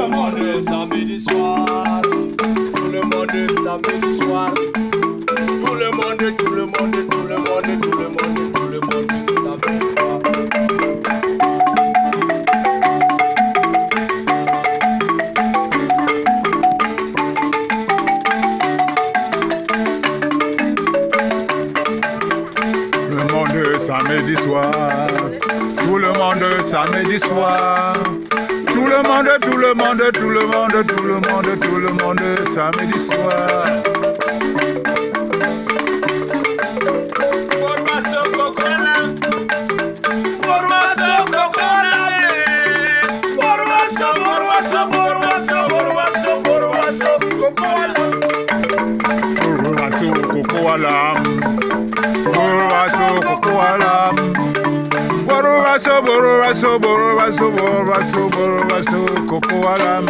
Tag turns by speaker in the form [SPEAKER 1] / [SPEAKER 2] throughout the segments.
[SPEAKER 1] le monde samedi soir. Tout le monde samedi soir. Tout le monde, tout le monde, tout le monde, tout le monde, tout le monde samedi soir.
[SPEAKER 2] Le monde samedi soir. Tout le monde samedi soir. Tout le monde, tout le monde, tout le monde, tout le monde, tout le monde samedi soir. Borobaso, borobaso, borobaso, borobaso, coco alam.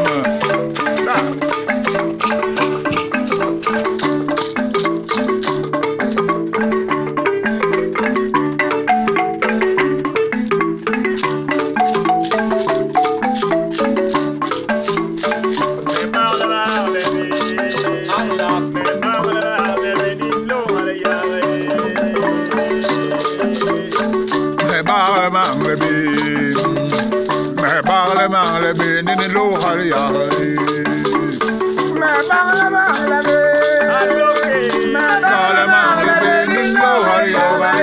[SPEAKER 2] Nini lo hari hari. Me bangla bangla be. Me bangla bangla be. Nini lo hari hari.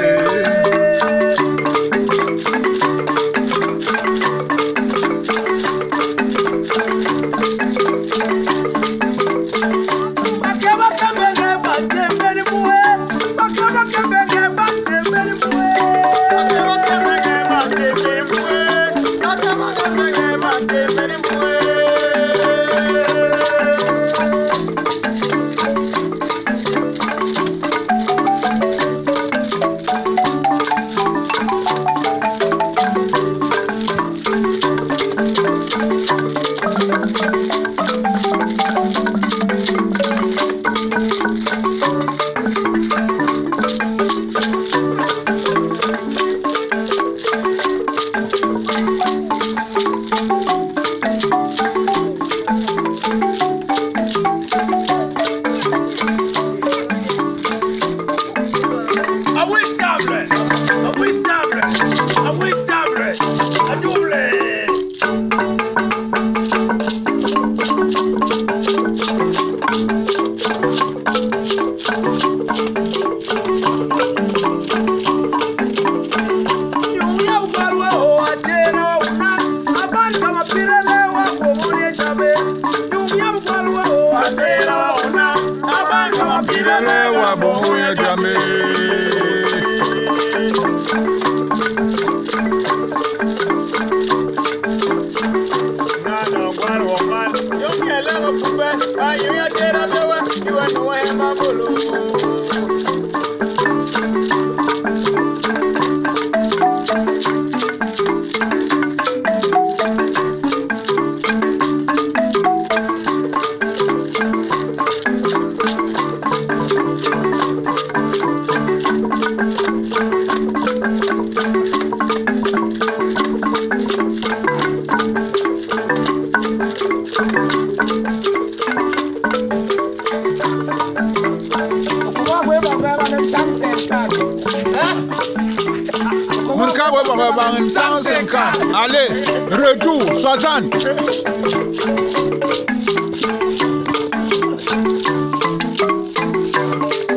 [SPEAKER 2] Allez, retour, 60.